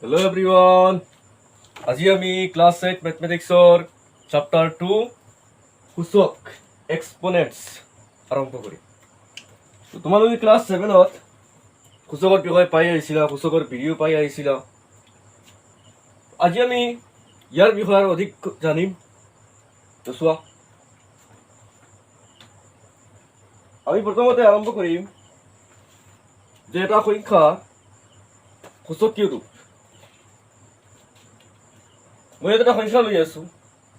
Hello everyone. আজি আমি class 8 ম্যাথমেটিক্সৰ chapter 2 সূচক এক্সপোনেন্টস আৰম্ভ কৰিম। তো তোমালোকে ক্লাস 7ত সূচকৰ বিষয়ে পাই আহিছিলা, সূচকৰ ভিডিঅ' পাই আহিছিলা। আজি আমি ইয়াৰ বিষয়ে অধিক জানিম। তো চোৱা, আমি প্ৰথমতে আৰম্ভ কৰিম যে এটা সংখ্যা সূচকীয় ৰূপ। মই এটা সংখ্যা লৈ আছো,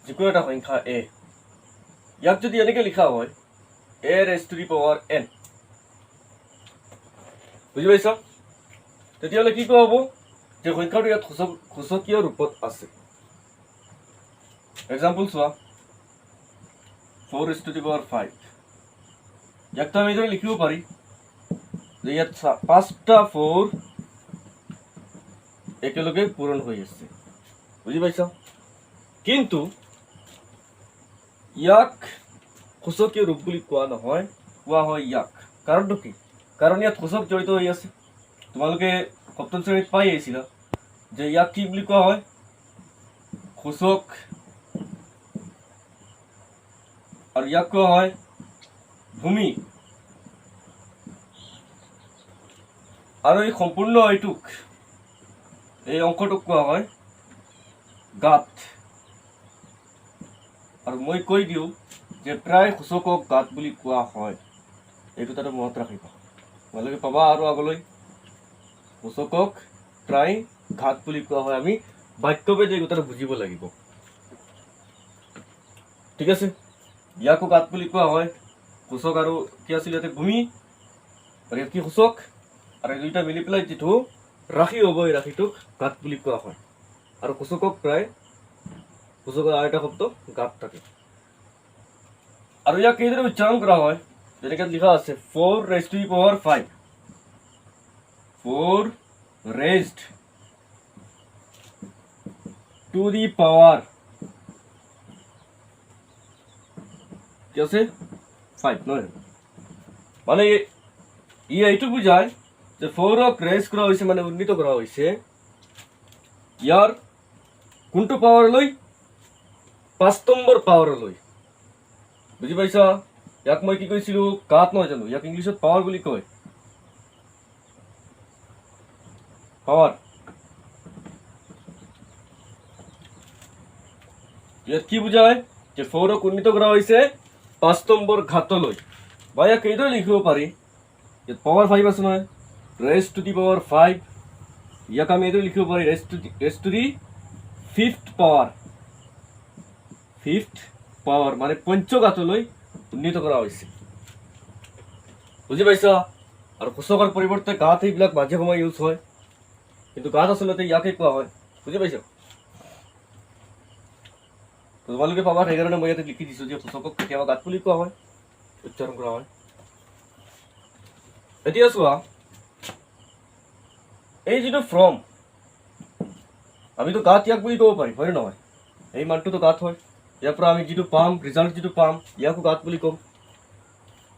যিকোনো এটা সংখ্যা a। ইয়াক যদি এনেকে লিখা হয় a raised to the power n, বুজি পাইছা? তেতিয়াহ'লে কি কোৱা হ'ব যে সংখ্যাটো ইয়াত সূচকীয় ৰূপত আছে। এক্সাম্পল চোৱা, 4 raised to the power 5। ইয়াকতো আমি এইদৰে লিখিব পাৰি যে ইয়াত 5টা 4 একেলগে পূৰণ হৈ আছে, বুজি পাইছা? কিন্তু ইয়াক সূচকীয় ৰূপ বুলি কোৱা নহয়, কোৱা হয় ইয়াক। কাৰণটো কি? কাৰণ ইয়াত সূচক জড়িত হৈ আছে। তোমালোকে সপ্তম শ্ৰেণীত পাই আহিছিলা যে ইয়াক কি বুলি কোৱা হয়? সূচক। আৰু ইয়াক কোৱা হয় ভূমি। আৰু এই সম্পূৰ্ণ এইটোক, এই অংশটোক কোৱা হয় গাত। আৰু মই কৈ দিওঁ যে প্ৰায় সূচকক গাত বুলি কোৱা হয়। এইটো তাতে মনত ৰাখিবা, তোমালোকে পাবা আৰু আগলৈ। সূচকক প্ৰায় ঘাত বুলি কোৱা হয়। আমি বাক্যভেদে এই কথাটো বুজিব লাগিব, ঠিক আছে? ইয়াকো গাত বুলি কোৱা হয়। সূচক আৰু কি আছিল ইয়াতে? ভূমি। আৰু ইয়াত কি? সূচক। আৰু এই দুইটা মিলি পেলাই যিটো ৰাশি হ'ব, এই ৰাশিটোক গাত বুলি কোৱা হয়। আৰু সূচকক প্ৰায়, সূচকৰ আৰু এটা শব্দ গাত থাকে। আৰু ইয়াক কেইদৰে উচ্চাৰণ কৰা হয়? যেনেকে লিখা আছে 4 raised to the power 5। 4 raised to the power কি আছে? 5 নহয়। মানে ই এইটো বুজায় যে 4ক ৰেজ কৰা হৈছে, মানে উন্নীত কৰা হৈছে ইয়াৰ কোনটো পাৱাৰলৈ? 5 নম্বৰ পাৱাৰলৈ। বুজি পাইছা? ইয়াক মই কি কৈছিলো? গাত নহয় জানো? ইয়াক ইংলিছত পাৱাৰ বুলি কয়। পাৱাৰ। ইয়াত কি বুজায়? যে 4ক উন্নীত কৰা হৈছে 5 নম্বৰ ঘাতলৈ। বা ইয়াক এইদৰে লিখিব পাৰি, ইয়াত পাৱাৰ 5 আছে নহয়, raised to the power 5। ইয়াক আমি এইদৰে লিখিব পাৰি raised to the 5th power। 5th power মানে পঞ্চঘাতলৈ উন্নীত কৰা হৈছে। বুজি পাইছা? আৰু সূচকৰ পৰিৱৰ্তে গাত এইবিলাক মাজে সময়ে ইউজ হয়, কিন্তু গাত আচলতে ইয়াকে কোৱা হয়। বুজি পাইছা? তোমালোকে পাবা, সেইকাৰণে মই ইয়াতে লিখি দিছো যে সূচকক কেতিয়াবা গাত বুলি কোৱা হয়, উচ্চাৰণ কৰা হয়। এতিয়া চোৱা, এই যিটো ফ্ৰম, আমিতো গাত ইয়াক বুলি ক'ব পাৰিম, হয় নে নহয়? এই মানটোতো গাত হয়। ইয়াৰ পৰা আমি যিটো পাম, ৰিজাল্ট যিটো পাম, ইয়াকো গাত বুলি ক'ম।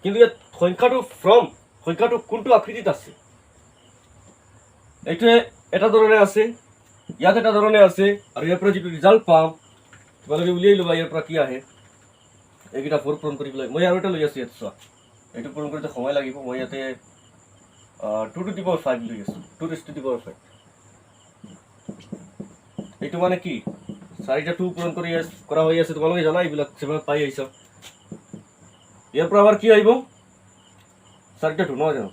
কিন্তু ইয়াত সংখ্যাটো ফ্ৰম, সংখ্যাটো কোনটো আকৃতিত আছে? এইটোৱে এটা ধৰণে আছে, ইয়াত এটা ধৰণে আছে। আৰু ইয়াৰ পৰা যিটো ৰিজাল্ট পাম, তোমালোকে উলিয়াই ল'বা ইয়াৰ পৰা কি আহে। এইকেইটা 4 পূৰণ কৰি পেলাই মই আৰু এটা লৈ আছো। ইয়াত চোৱা, এইটো পূৰণ কৰোঁতে সময় লাগিব। মই ইয়াতে 2 to the power 5 লৈ আছো। 2 raised to the power 5। এইটো মানে কি? 4টা 2 পূৰণ কৰা হৈ আছে। তোমালোকে জানা, এইবিলাক 7ত পাই আহিছা। ইয়াৰ পৰা আবার কি আহিব? 4টা 2 নহয় জানো?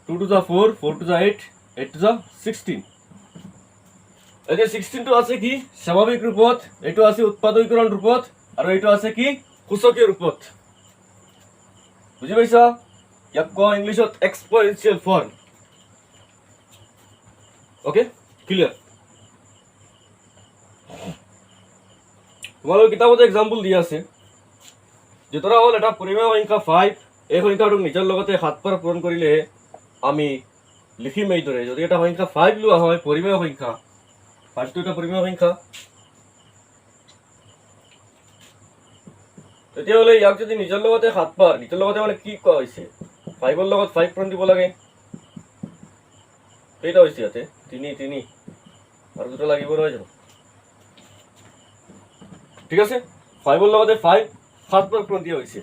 2 to the 4, 4 to the 8, 8 to the 16। এতিয়া 16টো আছে কি? স্বাভাৱিক ৰূপত। এইটো আছে উৎপাদকীকৰণ ৰূপত। আৰু এইটো আছে কি? সূচকীয় ৰূপত। বুজি পাইছা? ইয়াক কোৱা ইংলিছত এক্সপনেনচিয়েল ফৰ্ম। Okay, clear? তোমালোকৰ কিতাপতে এক্সাম্পল দিয়া আছে যে ধৰা হ'ল এটা পৰিমেয় সংখ্যা 5। এই সংখ্যাটোক নিজৰ লগতে 7 বাৰ পূৰণ কৰিলেহে আমি লিখিম এইদৰে। যদি এটা সংখ্যা 5 লোৱা হয়, পৰিমেয় সংখ্যা, 5টো এটা পৰিমেয় সংখ্যা, তেতিয়াহ'লে ইয়াক যদি নিজৰ লগতে 7 বাৰ, নিজৰ লগতে মানে কি কোৱা হৈছে? 5ৰ লগত 5 পূৰণ দিব লাগে। কেইটা হৈছে ইয়াতে? 3 3। আৰু দুটা লাগিব নহয় জানো ঠিক আছে 5 ৰ লগতে 5 7 বাৰ পূৰণ দিয়া হৈছে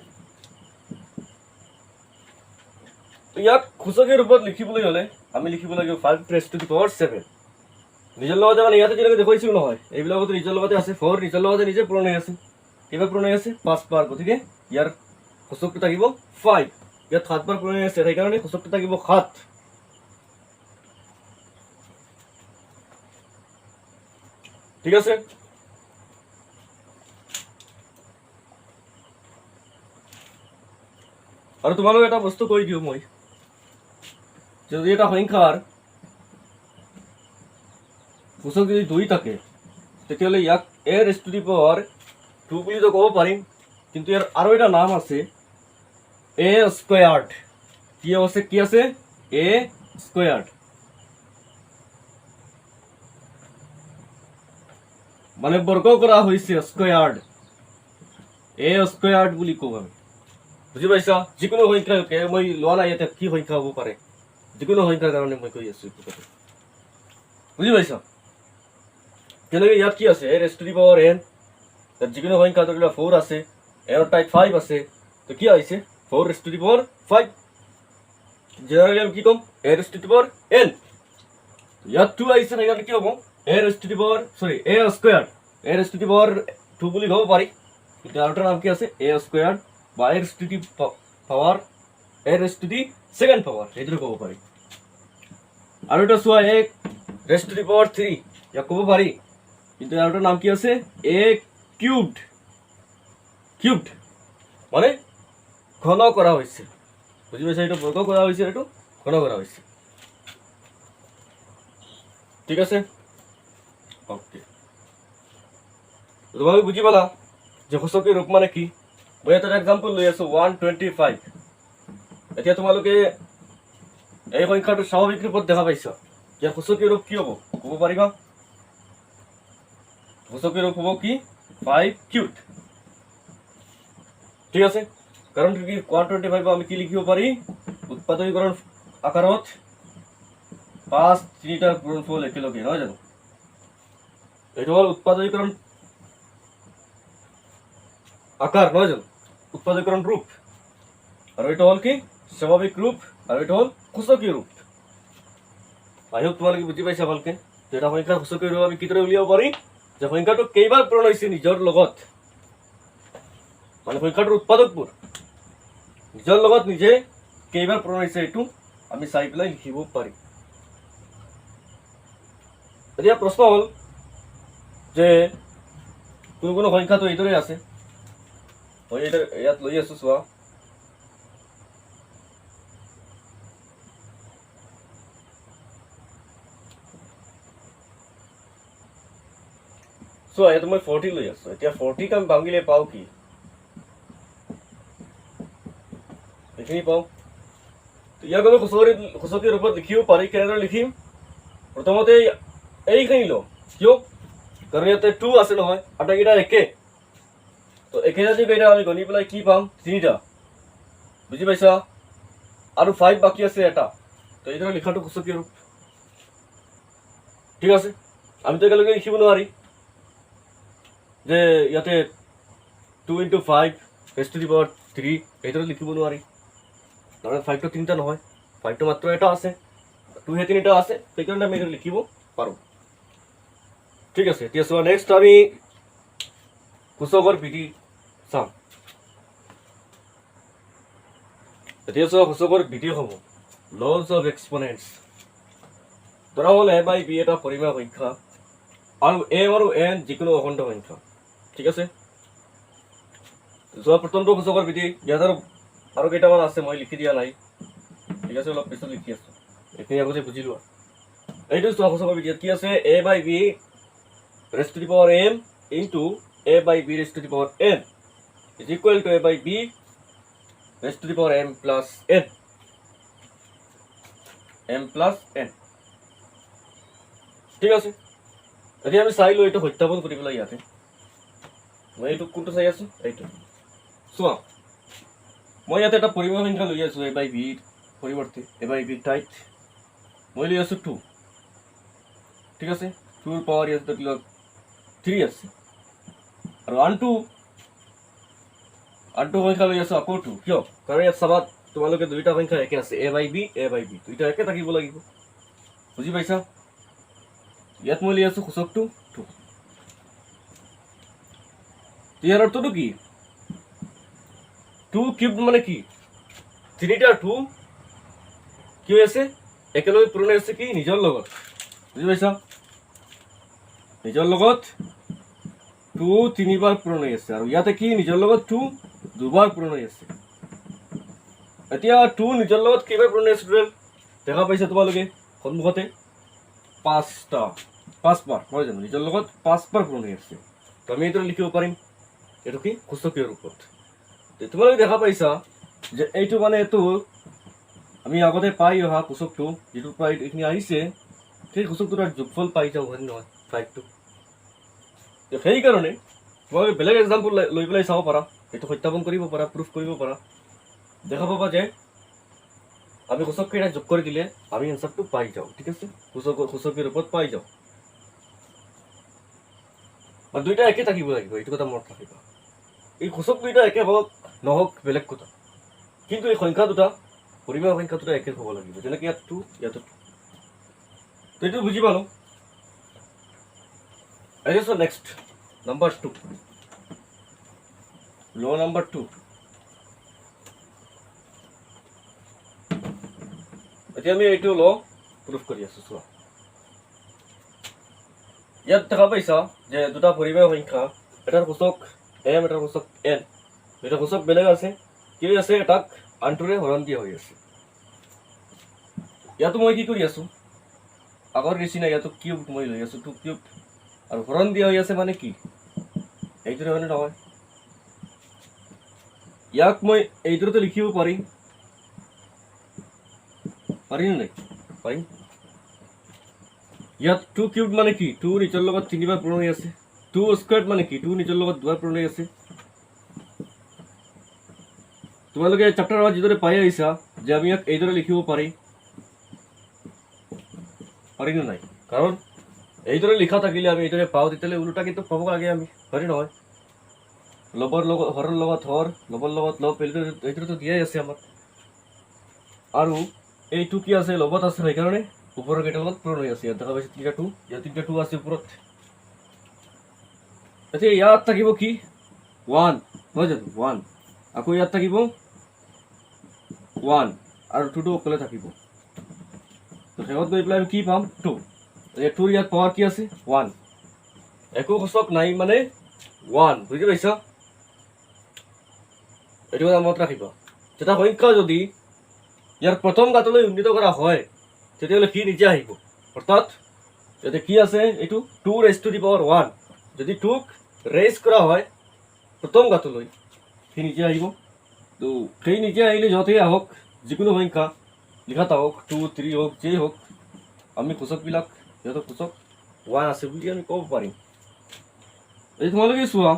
তো ইয়াক সূচকীয় ৰূপত লিখিবলৈ হ'লে আমি লিখিব লাগিব 5 raised to the power 7 নিজৰ লগতে মানে ইয়াতে যেনেকৈ দেখুৱাইছিলোঁ নহয় এইবিলাকতো নিজৰ লগতে আছে 4 নিজৰ লগতে নিজে পূৰণ হৈ আছে কেইবাৰ পূৰণ হৈ আছে 5 বাৰ গতিকে ইয়াৰ সূচকটো থাকিব 5 ইয়াত 7 বাৰ পূৰণ হৈ আছে সেইকাৰণে সূচকটো থাকিব 7 ঠিক আছে আৰু তোমালোক এটা বস্তু কৈ দিওঁ মই যদি এটা সংখ্যাৰ সূচক যদি 2 থাকে তেতিয়াহ'লে ইয়াক a raised to the power 2 বুলি তো ক'ব পাৰিম কিন্তু ইয়াৰ আৰু এটা নাম আছে a squared কি আছে a squared মানে বৰ্গ কৰা হৈছে স্কয়াৰ্ড a squared বুলি কওঁ আমি বুজি পাইছা যিকোনো সংখ্যাকে মই লোৱা নাই ইয়াতে কি সংখ্যা হ'ব পাৰে যিকোনো সংখ্যাৰ কাৰণে মই কৈ আছো এইটো কথা বুজি পাইছা কেনেকৈ ইয়াত কি আছে a raised to the power n তাত যিকোনো সংখ্যা ধৰি লোৱা 4 আছে n টাইপ 5 আছে তো কি আহিছে 4 raised to the power 5 generally আমি কি ক'ম a raised to the power n ইয়াত 2 আহিছে সেইকাৰণে কি হ'ব a raised to the power a squared a raised to the power 2 বুলি ক'ব পাৰি কিন্তু আৰু এটা নাম কি আছে a squared বা a raised to the power a raised to the second power এইটো ক'ব পাৰি আৰু এটা চোৱা a raised to the power 3 ইয়াক ক'ব পাৰি কিন্তু আৰু এটা নাম কি আছে a cubed মানে ঘন কৰা হৈছে বুজি পাইছা এইটো বৰ্গ কৰা হৈছে এইটো ঘন কৰা হৈছে ঠিক আছে ওকে তোমালোকে বুজি পালা যে সূচকীয় ৰূপ মানে কি মই এটা এক্সাম্পল লৈ আছো 125 এতিয়া তোমালোকে এই সংখ্যাটো স্বাভাৱিক ৰূপত দেখা পাইছা ইয়াৰ সূচকীয় ৰূপ কি হ'ব ক'ব পাৰিবা সূচকীয় ৰূপ হ'ব কি 5 cubed ঠিক আছে কাৰণ কি 125 আমি কি লিখিব পাৰি উৎপাদকীকৰণ আকাৰত 5 3টাৰ গুণফল একেলগে নহয় জানো এইটো হ'ল উৎপাদকীকৰণ আকাৰ নহয় জানো উৎপাদকীকৰণ ৰূপ আৰু এইটো হ'ল কি স্বাভাৱিক ৰূপ আৰু এইটো হ'ল সূচকীয় ৰূপ আইহক তোমালোকে বুজি পাইছা ভালকে যে এটা সংখ্যাৰ সূচকীয় ৰূপ আমি কিদৰে উলিয়াব পাৰি যে সংখ্যাটো কেইবাৰ পূৰণ হৈছে নিজৰ লগত মানে সংখ্যাটোৰ উৎপাদকবোৰ নিজৰ লগত নিজে কেইবাৰ পূৰণ হৈছে এইটো আমি চাই পেলাই লিখিব পাৰিম এতিয়া প্ৰশ্ন হ'ল যে কোনো সংখ্যাটো এইদৰে আছে মই ইয়াত লৈ আছো চোৱা চোৱা ইয়াত মই 40 লৈ আছো এতিয়া 40 কাম ভাঙিলে পাওঁ কি এইখিনি পাওঁ ইয়াক আমি সূচকীয় ৰূপত লিখিব পাৰি কেনেদৰে লিখিম প্ৰথমতে এইখিনি লওঁ কিয় কাৰণ ইয়াতে 2 আছে নহয় আটাইকেইটা একে তো একেটা যদি কেইটা আমি গণি পেলাই কি পাম 3টা বুজি পাইছা আৰু 5 বাকী আছে এটা তো এইদৰে লিখাটো সূচকীয় ৰূপ ঠিক আছে আমি তো একেলগে লিখিব নোৱাৰি যে ইয়াতে 2 × 5 raised to the power 3 এইদৰে লিখিব নোৱাৰি কাৰণ 5টো 3টা নহয় 5টো মাত্ৰ এটা আছে 2 হে 3টা আছে সেইকাৰণে আমি এইদৰে লিখিব পাৰোঁ ঠিক আছে এতিয়া চোৱা নেক্সট আমি সূচকৰ বিধি চাম এতিয়া চোৱা সূচকৰ বিধিসমূহ লজ অফ এক্সপনেণ্টছ ধৰা হ'ল a/b এটা পৰিমেয় সংখ্যা আৰু m আৰু n যিকোনো অখণ্ড সংখ্যা ঠিক আছে চোৱা প্ৰথমটো সূচকৰ বিধি ইয়াত আৰু কেইটামান আছে মই লিখি দিয়া নাই ঠিক আছে অলপ পিছত লিখি আছো এইখিনি আগতে বুজি লোৱা এইটো চোৱা সূচকৰ বিধি কি আছে a/b raised to the power m into a/b raised to the power n is equal to a/b raised to the power m plus n ঠিক আছে এতিয়া আমি চাই লওঁ এইটো সত্যাপন কৰি পেলাই ইয়াতে মই এইটো কোনটো চাই আছো এইটো চোৱা মই ইয়াতে এটা পৰিমেয় সংখ্যা লৈ আছো a/b পৰিৱৰ্তে a/b ঠাইত মই লৈ আছো 2 ঠিক আছে 2 ৰ পাৱাৰ ইয়াত ধৰি লওক 3 আছে আৰু আনটো সংখ্যা লৈ আছো আকৌ 2 কিয় কাৰণ ইয়াত চাবা তোমালোকে দুইটা সংখ্যা একে আছে a by b দুইটা একে থাকিব লাগিব বুজি পাইছা ইয়াত মই লৈ আছো সূচকটো 2 ইয়াৰ অৰ্থটো কি 2 কিউব মানে কি 3টা 2 কি আছে একেলগে পূৰণ হৈছে কি নিজৰ লগত বুজি পাইছা নিজৰ লগত 2 তিনিবাৰ পূৰণ হৈ আছে আৰু ইয়াতে কি নিজৰ লগত 2 দুবাৰ পূৰণ হৈ আছে এতিয়া 2 নিজৰ লগত কেইবাৰ পূৰণ হৈ আছে টোটেল দেখা পাইছা তোমালোকে সন্মুখতে 5বাৰ নহয় জানো নিজৰ লগত 5বাৰ পূৰণ হৈ আছে তো আমি এইটো লিখিব পাৰিম এইটো কি সূচকীয় ৰূপত তোমালোকে দেখা পাইছা যে এইটো মানে এইটো আমি আগতে পাই অহা সূচকটো যেটো প্ৰায় এইখিনি আহিছে সেই সূচকটোৰ যোগফল পাই যাওঁ হয় নহয় 5টো সেইকাৰণে তোমালোকে বেলেগ এক্সাম্পল লৈ পেলাই চাব পাৰা এইটো সত্যাপন কৰিব পাৰা প্ৰুফ কৰিব পাৰা দেখা পাবা যে আমি সূচককেইটা যোগ কৰি দিলে আমি এনসাৰটো পাই যাওঁ ঠিক আছে সূচকীয় ৰূপত পাই যাওঁ আৰ দুইটা একে থাকিব লাগিব এইটো কথা মনত ৰাখিবা এই সূচক দুইটা একে হওক নহওক বেলেগ কথা কিন্তু এই সংখ্যা দুটা পৰিমেয় সংখ্যা দুটা একে হ'ব লাগিব যেনেকৈ ইয়াত 2 ইয়াত 2 তো এইটো বুজি পালো আহিছো নেক্সট নাম্বার 2 ল নাম্বার 2 এতিয়া আমি এইটো ল প্ৰুফ কৰি আছো চোৱা ইয়াত দেখা পাইছা যে দুটা পৰিমেয় সংখ্যা এটাৰ সূচক m এটাৰ সূচক n দুটা সূচক বেলেগ আছে কি আছে এটাক আনটোৰে হৰণ দিয়া হৈ আছে ইয়াতো মই কি কৰি আছো আগৰ নিচিনা ইয়াতো কিউব মই লৈ আছো 2 কিউব আৰু হৰণ দিয়া হৈ আছে মানে কি এইটোৰে মানে নহয় ইয়াক মই এইটোতে লিখিব পাৰিম নাই পাৰিম ইয়াত 2 কিউব মানে কি 2 নিজৰ লগত 3বাৰ পূৰণ হৈ আছে 2 স্কয়াৰ্ড মানে কি 2 নিজৰ লগত 2বাৰ পূৰণ হৈ আছে তোমালোকে চ্যাপ্টাৰৰ যিদৰে পাই আহিছা যে আমি ইয়াক এইদৰে লিখিব পাৰিম নাই কাৰণ এইদৰে লিখা থাকিলে আমি এইদৰে পাওঁ তেতিয়ালে উল্টা কিন্তু পাব লাগে আমি হয় নহয় লবৰ লগত হৰৰ লগত হৰ লবৰ লগত লব এইটোতো দিয়াই আছে আমাক আৰু এইটো কি আছে লবত আছে সেইকাৰণে ওপৰৰ কেইটাৰ লগত পূৰণ হৈ আছে ইয়াত দেখা পাইছে 3টা 2 ইয়াত 3টা 2 আছে ওপৰত এতিয়া ইয়াত থাকিব কি 1 নহয় জানো 1 আকৌ ইয়াত থাকিব 1 আৰু 2টো অকলে থাকিব তো শেষত গৈ পেলাই আমি কি পাম 2 এই 2 ইয়াত পাৱাৰ কি আছে 1 একো সূচক নাই মানে 1 বুজি পাইছা এইটো কথা মনত ৰাখিবা যেটা সংখ্যা যদি ইয়াৰ প্ৰথম ঘাতলৈ উন্নীত কৰা হয় তেতিয়াহ'লে কি নিজে আহিব অৰ্থাৎ যদি কি আছে এইটো 2 raised to the power 1 যদি 2ক ৰেইজ কৰা হয় প্ৰথম ঘাতলৈ কি নিজে আহিব তো সেই নিজে আহিলে য'তেই আহক যিকোনো সংখ্যা লিখা থাকক 2 3 হওক যেই হওক আমি সূচকবিলাক সিহঁতৰ সূচক 1 আছে বুলি আমি ক'ব পাৰিম এই তোমালোকে চোৱা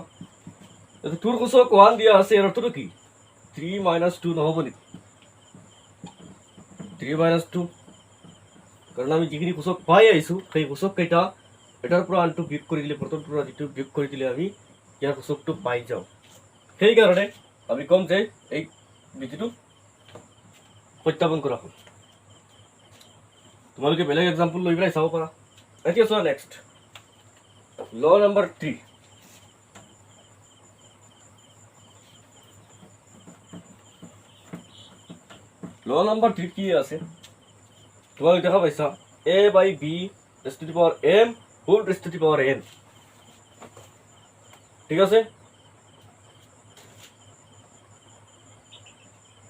এইটো 2ৰ সূচক 1 দিয়া আছে ইয়াৰ অৰ্থটো কি 3 minus 2 নহ'ব নেকি 3 minus 2 কাৰণ আমি যিখিনি সূচক পাই আহিছো সেই সূচক কেইটা এটাৰ পৰা আনটো বিয়োগ কৰি দিলে প্ৰথমটোৰ পৰা যিটো বিয়োগ কৰি দিলে আমি ইয়াৰ সূচকটো পাই যাওঁ সেইকাৰণে আমি কম যে এই বিধিটো সত্যাপন কৰা হ'ল তোমালোকে বেলেগ এক্সাম্পল লৈ পেলাই চাব পাৰা এতিয়া চোৱা নেক্সট ল নাম্বাৰ 3 ল নাম্বাৰ 3 কি আছে তোমালোকে দেখা পাইছা a by b raised to the power m whole raised to the power n ঠিক আছে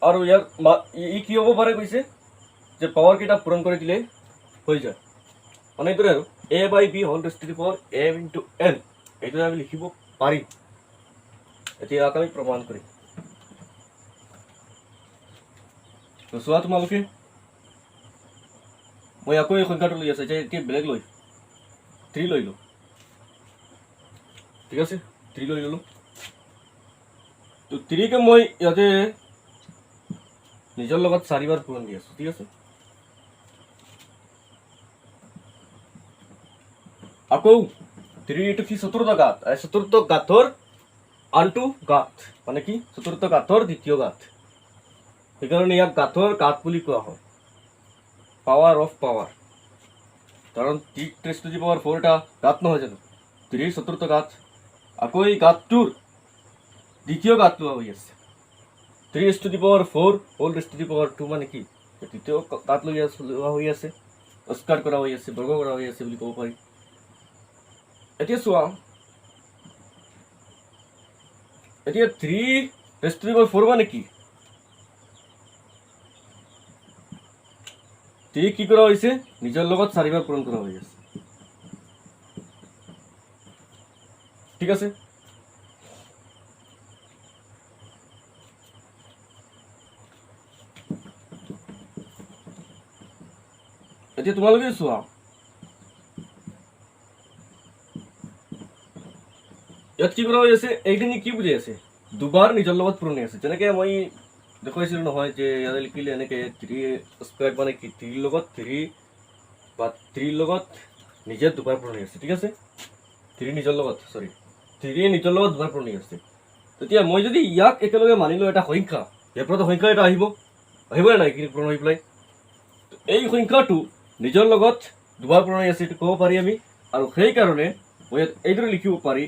আৰু ইয়াৰ ই কি হ'ব পাৰে কৈছে যে পাৱাৰ কেইটা পূৰণ কৰি দিলে হৈ যায় মানে এইটো আৰু a by b whole raised to the power m into n এইটো আমি লিখিব পাৰিম এতিয়া আমি প্ৰমাণ কৰিম তো চোৱা তোমালোকে মই আকৌ এই সংখ্যাটো লৈ আছে যে এতিয়া বেলেগ লৈ 3 লৈ লো ঠিক আছে 3 লৈ ললো তো 3 কে মই ইয়াতে নিজৰ লগত 4বাৰ পূৰণ দি আছো ঠিক আছে আকৌ 3 এইটো কি চতুৰ্থ ঘাত, চতুৰ্থ ঘাতৰ আনটো ঘাত মানে কি চতুৰ্থ ঘাতৰ দ্বিতীয় ঘাত, সেইকাৰণে ইয়াক ঘাতৰ ঘাত বুলি কোৱা হয়, পাৱাৰ অফ পাৱাৰ। কাৰণ 3^4 এটা ঘাত নহয় জানো, 3 চতুৰ্থ ঘাত, আকৌ এই ঘাতটোৰ দ্বিতীয় ঘাত লোৱা হৈ আছে 3^4 মানে কি দ্বিতীয় ঘাত লোৱা হৈ আছে, স্কোৱাৰ কৰা হৈ আছে, বৰ্গ কৰা হৈ আছে বুলি ক'ব পাৰি। এতিয়া চোৱা, এতিয়া 3^4 মানে কি, 3 কি কৰা হৈছে নিজৰ লগত 4 বাৰ পূৰণ কৰা হৈ আছে, ঠিক আছে। এতিয়া তোমালোকে চোৱা, ইয়াত কি কৰা হৈ আছে, এইখিনি কি বুজাই আছে, দুবাৰ নিজৰ লগত পূৰণ হৈ আছে। যেনেকে মই দেখুৱাইছিলো নহয় যে ইয়াতে লিখিলে এনেকে 3² মানে কি 3 লগত 3 বা 3 লগত নিজে দুবাৰ পূৰণ হৈ আছে, ঠিক আছে। 3 নিজৰ লগত দুবাৰ পূৰণ হৈ আছে। তেতিয়া মই যদি ইয়াক একেলগে মানিলো এটা সংখ্যা, ইয়াৰ পৰা সংখ্যা এটা আহিবনে নাই এইখিনি পূৰণ হৈ পেলাই, এই সংখ্যাটো নিজৰ লগত দুবাৰ পূৰণ হৈ আছে এইটো ক'ব পাৰি আমি। আৰু সেইকাৰণে মই ইয়াত এইদৰে লিখিব পাৰি,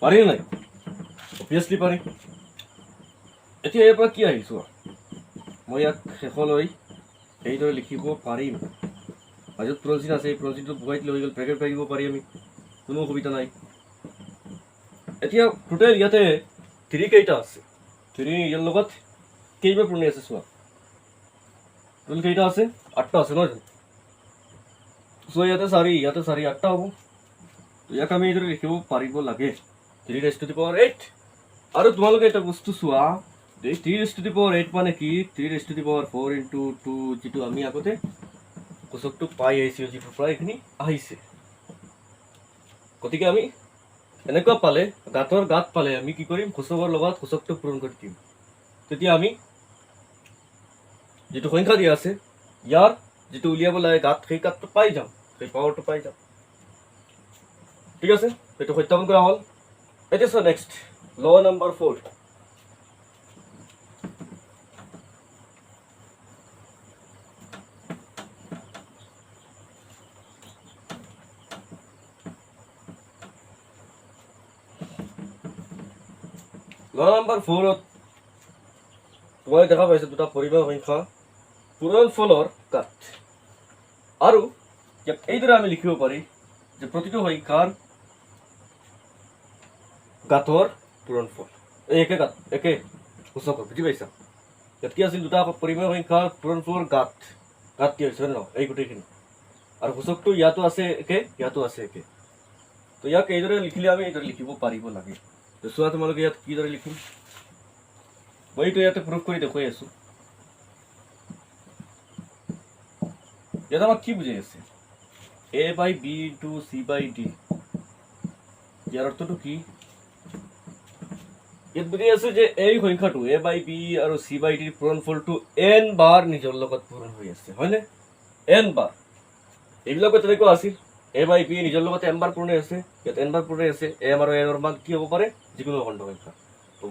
পাৰি নাই, অবভিয়াছলি পাৰি। এতিয়া ইয়াৰ পৰা কি আহিছো, মই ইয়াক শেষলৈ এইদৰে লিখিব পাৰিম, মাজত পূৰণচিন আছে, এই পূৰণচিনটো বহাই দিলে হৈ গ'ল, ব্ৰেকেট পাই দিব পাৰি আমি, কোনো অসুবিধা নাই। এতিয়া টোটেল ইয়াতে 3 কেইটা আছে, 3 ইয়াৰ লগত কেইবাৰ পূৰণ হৈ আছে চোৱা, টোটেল কেইটা আছে 8টা আছে নহয় জানো। চ' ইয়াতে 4 8টা হ'ব। ইয়াক আমি এইদৰে লিখিব পাৰিব লাগে 3^8। আৰু তোমালোকে এটা বস্তু চোৱা, 3^8 মানে কি 3^4 into 2, যিটো আমি আগতে কোচকটো পাই আহিছোঁ, যিটোৰ পৰা এইখিনি আহিছে। গতিকে আমি এনেকুৱা পালে, ঘাতৰ ঘাত পালে আমি কি কৰিম, কোচকৰ লগত কোচকটো পূৰণ কৰি দিম। তেতিয়া আমি যিটো সংখ্যা দিয়া আছে ইয়াৰ যিটো উলিয়াব লাগে ঘাত, সেই ঘাতটো পাই যাম, সেই পাৱাৰটো পাই যাম, ঠিক আছে। সেইটো সত্যাপন কৰা হ'ল। এতিয়া চোৱা নেক্সট ল নম্বৰ 4। ল নম্বৰ 4ত মই দেখা পাইছো দুটা পৰিমেয় সংখ্যা পূৰণফলৰ ঘাত, আৰু ইয়াক এইদৰে আমি লিখিব পাৰি যে প্ৰতিটো সংখ্যাৰ ঘাতৰ পূৰণফল একে ঘাত, একে সূচকৰ, বুজি পাইছা। ইয়াত কি আছিল, দুটা পৰিমেয় সংখ্যাৰ পূৰণফলৰ ঘাত কি হৈছে ন, এই গোটেইখিনি, আৰু সূচকটো ইয়াতো আছে একে, ইয়াতো আছে একে। তো ইয়াক এইদৰে লিখিলে আমি এইদৰে লিখিব পাৰিব লাগে। চোৱা তোমালোকে ইয়াত কিদৰে লিখিম, মই এইটো ইয়াতে প্ৰুফ কৰি দেখুৱাই আছো। ইয়াত আমাক কি বুজাই আছে, a/b into c/d, ইয়াৰ অৰ্থটো কি, ইয়াত বুজাই আছে যে এই সংখ্যাটো a/b আৰু c/d ৰ পূৰণফলটো n বাৰ নিজৰ লগত পূৰণ হৈ আছে, হয়নে, n বাৰ। এইবিলাকো তেনেকুৱা আছিল, a/b নিজৰ লগত m বাৰ পূৰণ হৈ আছে, ইয়াত n বাৰ পূৰণ হৈ আছে। m আৰু n ৰ মান কি হ'ব পাৰে, যিকোনো অখণ্ড সংখ্যা।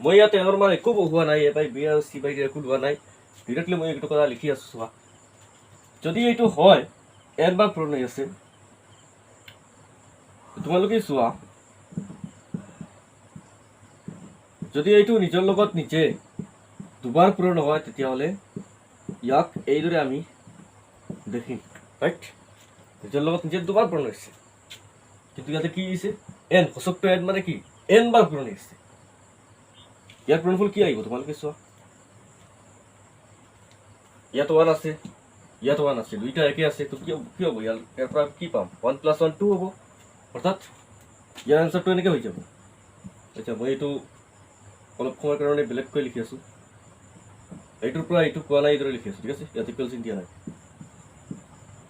মই ইয়াত n ৰ মান একো বহোৱা নাই, a/b আৰু c/d একো লোৱা নাই, ডিৰেক্টলি মই এইটো কথা লিখি আছো। চোৱা, যদি এইটো হয় n বাৰ পূৰণ হৈ আছে, তোমালোকে চোৱা, যদি এইটো নিজৰ লগত নিজে দুবাৰ পূৰণ হয়, তেতিয়াহ'লে ইয়াক এইদৰে আমি দেখিম, ৰাইট, নিজৰ লগত নিজে দুবাৰ পূৰণ হৈছে। কিন্তু ইয়াতে কি হৈছে, n, সূচকটো n মানে কি n বাৰ পূৰণ হৈছে। ইয়াৰ পূৰণফল কি আহিব তোমালোকে চোৱা, ইয়াত 1 আছে, ইয়াত 1 আছে, দুইটা একে আছে, তো কি হ'ব, ইয়াৰ পৰা কি পাম, 1 + 1 2 হ'ব, অৰ্থাৎ ইয়াৰ এনচাৰটো এনেকৈ হৈ যাব। আচ্ছা, মই এইটো অলপ সময়ৰ কাৰণে বেলেগকৈ লিখি আছো, এইটোৰ পৰা এইটো কোৱা নাই, এইদৰে লিখি আছো, ঠিক আছে। ইয়াত ইকুৱেল চিন দিয়া নাই।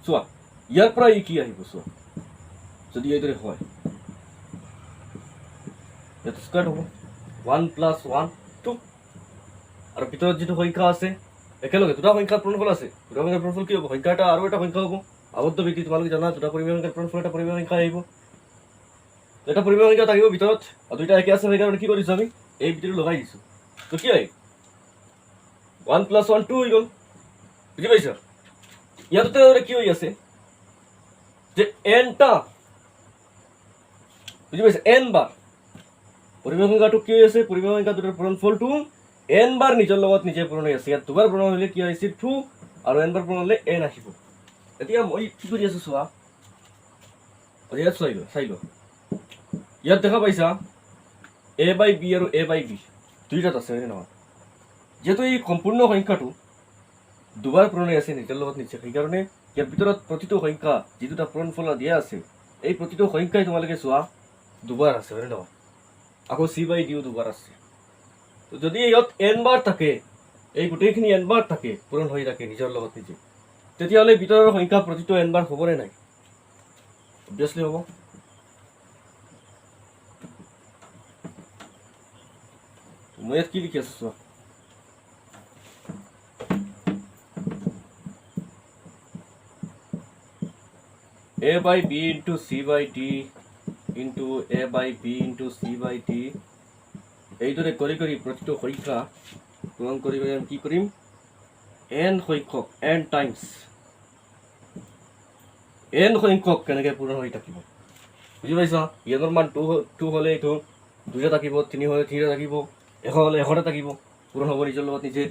চোৱা, ইয়াৰ পৰা ই কি আহিব, চোৱা, যদি এইদৰে হয়, ইয়াত স্কোৱাৰ্ড হ'ব, 1 + 1 2, আৰু ভিতৰত যিটো সংখ্যা আছে একেলগে দুটা সংখ্যাৰ পূৰণফল আছে, দুটা সংখ্যাৰ পূৰণফল কি হ'ব? সংখ্যা এটা আৰু এটা সংখ্যা হ'ব। আবদ্ধ ভিত্তি তোমালোকে জানা দুটা পৰিমেয় সংখ্যাৰ পূৰণফল এটা পৰিমেয় সংখ্যা আহিব। এটা পৰিমেয় সংখ্যা থাকিব ভিতৰত আৰু দুইটা একে আছে, সেইকাৰণে কি কৰিছোঁ আমি এই ভিতৰত লগাই দিছোঁ। তো কি হয় 1 + 1 2 হৈ গ'ল। বুজি পাইছা? ইয়াতে কি হৈ আছে যে এনটা, বুজি পাইছা, এন বাৰ পৰিমেয় সংখ্যাটো কি হৈ আছে, পৰিমেয় সংখ্যা দুটাৰ পূৰণফলটো এন বাৰ নিজৰ লগত নিজে পূৰণ হৈ আছে। ইয়াত দুবাৰ পূৰণ হ'লে কি আহিছে 2 আৰু এন বাৰ পূৰণ হ'লে এন আহিব। এতিয়া মই কি কৰি আছো চোৱা, ইয়াত চাই লোৱা, ইয়াত দেখা পাইছা a/b আৰু a/b দুইটাত আছে হয়নে নহয়? যেহেতু এই সম্পূৰ্ণ সংখ্যাটো দুবাৰ পূৰণ হৈ আছে নিজৰ লগত নিজে, সেইকাৰণে ইয়াৰ ভিতৰত প্ৰতিটো সংখ্যা যি দুটা পূৰণফল দিয়া আছে এই প্ৰতিটো সংখ্যাই তোমালোকে চোৱা দুবাৰ আছে হয়নে নহয়? আকৌ c/d দুবাৰ আছে। যদি ইয়াত n বাৰ থাকে, এই গোটেইখিনি n বাৰ থাকে, পূৰণ হৈ থাকে নিজৰ লগত নিজে, তেতিয়াহ'লে ভিতৰৰ সংখ্যা প্ৰতিটো n বাৰ হ'বনে নাই? অবভিয়াছলি হ'ব। মই ইয়াত কি লিখি আছো চোৱা, a/b into c/d into a/b into c/d এইদৰে কৰি কৰি প্ৰতিটো সংখ্যা পূৰণ কৰি কৰি আমি কি কৰিম, n সংখ্যক n টাইমছ n সংখ্যক কেনেকৈ পূৰণ হৈ থাকিব। বুজি পাইছা? n মান 2 হ'লে এইটো 2টা থাকিব, 3 হ'লে 3টা থাকিব, 100 হ'লে 100টা থাকিব, পূৰণ হ'ব নিজৰ লগত নিজে।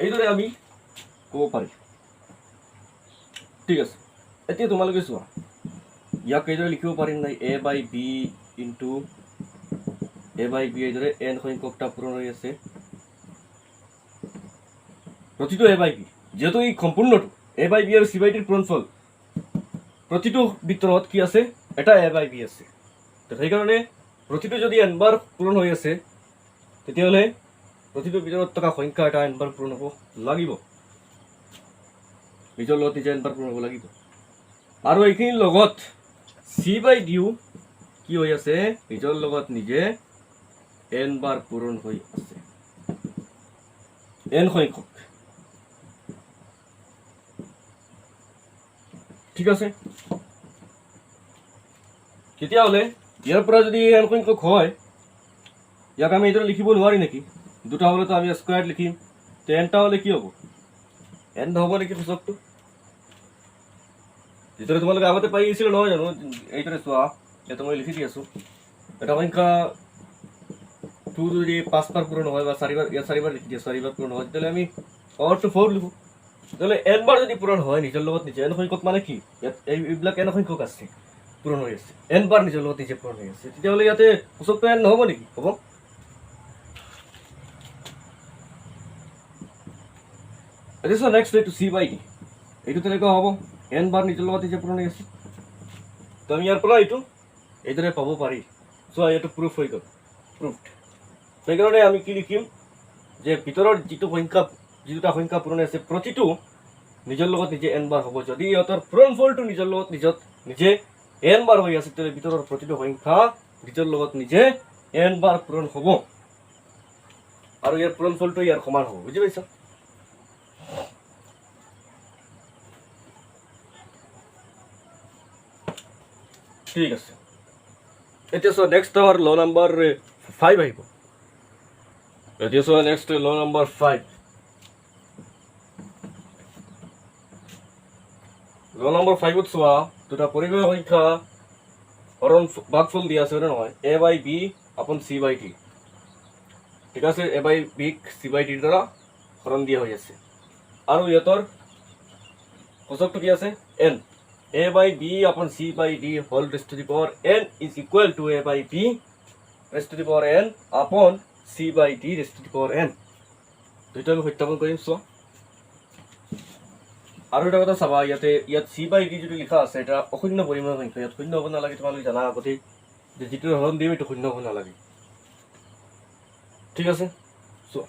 এইদৰে আমি ক'ব পাৰি। ঠিক আছে, এতিয়া তোমালোকে চোৱা ইয়াক এইদৰে লিখিব পাৰিম নাই, a/b into a/b এইদৰে n সংখ্যকটা পূৰণ হৈ আছে প্ৰতিটো a/b। যেহেতু এই সম্পূৰ্ণটো a/b আৰু c/d ৰ পূৰণফল প্ৰতিটো ভিতৰত কি আছে, এটা a/b আছে। সেইকাৰণে প্ৰতিটো যদি n বাৰ পূৰণ হৈ আছে তেতিয়াহ'লে প্ৰতিটো ভিতৰত থকা সংখ্যা এটা n বাৰ পূৰণ হ'ব লাগিব, নিজৰ লগত নিজে n বাৰ পূৰণ হ'ব লাগিব। আৰু এইখিনিৰ লগত c/d কি হৈ আছে, নিজৰ লগত নিজে n বাৰ পূৰণ হৈ আছে, n সংখ্যক। ঠিক আছে, তেতিয়াহ'লে ইয়াৰ পৰা যদি n সংখ্যক হয়, ইয়াক আমি এইদৰে লিখিব নোৱাৰি নেকি? দুটা হ'লেতো আমি স্কোৱাৰ্ড লিখিম, তো nটা হ'লে কি হ'ব, n হ'ব নেকি সূচকটো? যিদৰে তোমালোকে আগতে পাই গৈছিলে নহয় জানো? এইদৰে চোৱা, ইয়াতে মই লিখি দি আছো, এটা সংখ্যা 2 যদি 5 বাৰ পূৰণ হয় বা 4 বাৰ লিখি দিয়ে, 4 বাৰ পূৰণ হয়, তেতিয়াহ'লে আমি পাৱাৰ টু 4 লিখোঁ। তেতিয়াহ'লে n বাৰ যদি পূৰণ হয় নিজৰ লগত নিজে, n সংখ্যক মানে কি, ইয়াত এইবিলাক n সংখ্যক আছে পূৰণ হৈ আছে, n বাৰ নিজৰ লগত নিজে পূৰণ হৈ আছে, তেতিয়াহ'লে ইয়াতে সূচকটো n নহ'ব নেকি? হ'ব। এতিয়া চোৱা নেক্সট এইটো c/d, এইটো তেনেকুৱা হ'ব, n বাৰ নিজৰ লগত নিজে পূৰণ হৈ আছে। তো আমি ইয়াৰ পৰা এইটো এইদৰে পাব পাৰি। চোৱা এইটো প্ৰুফ হৈ গ'ল, প্ৰুফড। সেইকাৰণে আমি কি লিখিম, যে ভিতৰৰ যিটা সংখ্যা পূৰণ আছে প্ৰতিটো নিজৰ লগত নিজে n বাৰ হ'ব। যদি ইহঁতৰ পূৰণফলটো নিজৰ লগত নিজে n বাৰ হৈ আছে, তেতিয়াহ'লে ভিতৰৰ প্ৰতিটো সংখ্যা নিজৰ লগত নিজে n বাৰ পূৰণ হ'ব আৰু ইয়াৰ পূৰণফলটো ইয়াৰ সমান হ'ব। বুজি পাইছা? ঠিক আছে, এতিয়া চোৱা নেক্সট আমাৰ ল নাম্বাৰ 5 আহিব। এতিয়া চোৱা নেক্সট ল নাম্বাৰ 5। ল নাম্বাৰ 5ত চোৱা দুটা পৰিমেয় সংখ্যা হৰণ ভাগফল দিয়া আছে হয়নে নহয়, a/b upon c/d। ঠিক আছে, a/b c/d দ্বাৰা হৰণ দিয়া হৈ আছে আৰু ইহঁতৰ সূচকটো কি আছে, n। a/b upon c/d whole raised to the power n is equal to a/b raised to the power n upon c/d raised to the power n। দুইটা আমি সত্যাপন কৰিম। চোৱা আৰু এটা কথা চাবা, ইয়াত c/d যদি লিখা আছে এটা অশূন্য পৰিমেয় সংখ্যা, ইয়াত শূন্য হ'ব নালাগে। তোমালোকে জানা আগতে যে যিটো হৰণ দিম এইটো শূন্য হ'ব নালাগে। ঠিক আছে, চোৱা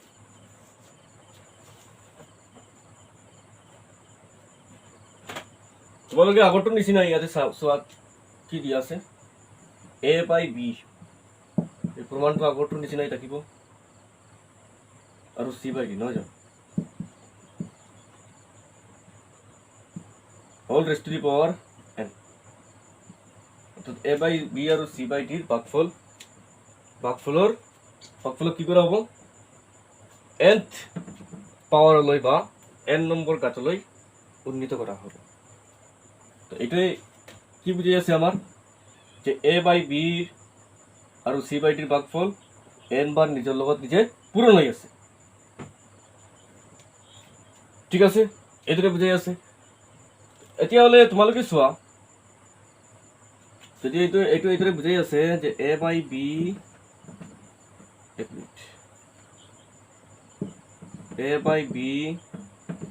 তোমালোকে আগৰটোৰ নিচিনা ইয়াতে চোৱা কি দিয়া আছে, a/b। এই প্ৰমাণটো আগৰটোৰ নিচিনাই থাকিব। আৰু c বাই d নহয় জানো whole raised to the power n অৰ্থাৎ a বাই b আৰু c বাই d ৰ ভাগফলৰ কি কৰা হ'ব nth পাৱাৰলৈ বা n নম্বৰ ঘাতলৈ উন্নীত কৰা হ'ব তো এইটোৱে কি বুঝাই আছে আমাৰ যে a বাই b আৰু c বাই d ৰ ভাগফল n বাৰ নিজৰ লগত নিজে পূৰণ হৈ আছে ঠিক আছে এইটোৱে বুঝাই আছে এতিয়া হলে তোমালোকে চোৱা যদি এইটোৱে বুঝাই আছে যে a by b a by b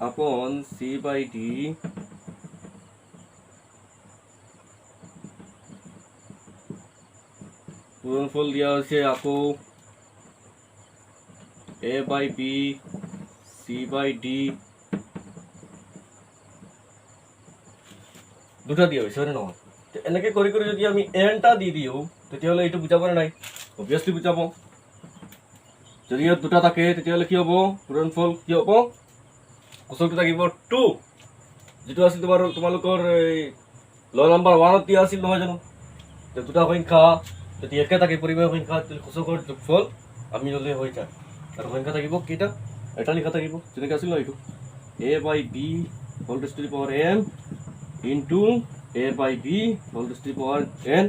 upon c by d পূৰণফল দিয়া হৈছে আকৌ a by b c by d দুটা দিয়া হৈছে হয় নহয় এনেকে কৰি কৰি যদি আমি nটা দি দিওঁ তেতিয়াহ'লে এইটো বুজাব নাই অবভিয়াছলি বুজাব যদি ইয়াত দুটা থাকে তেতিয়াহ'লে কি হ'ব পূৰণফল কি হ'ব কোচলটো থাকিব 2 যেটো আছিল তোমালোকৰ ল নম্বৰ 1 ত দিয়া আছিল নহয় জানো দুটা সংখ্যা যদি একে থাকে পৰিমেয় সংখ্যা তেতিয়াহ'লে কোচলৰ যোগফল আমি ল'লে হৈ যায় আৰু সংখ্যা থাকিব কেইটা এটা লিখা থাকিব যেনেকৈ আছিল ন এইটো a by b whole raised to the power n into a by b whole raised to the power n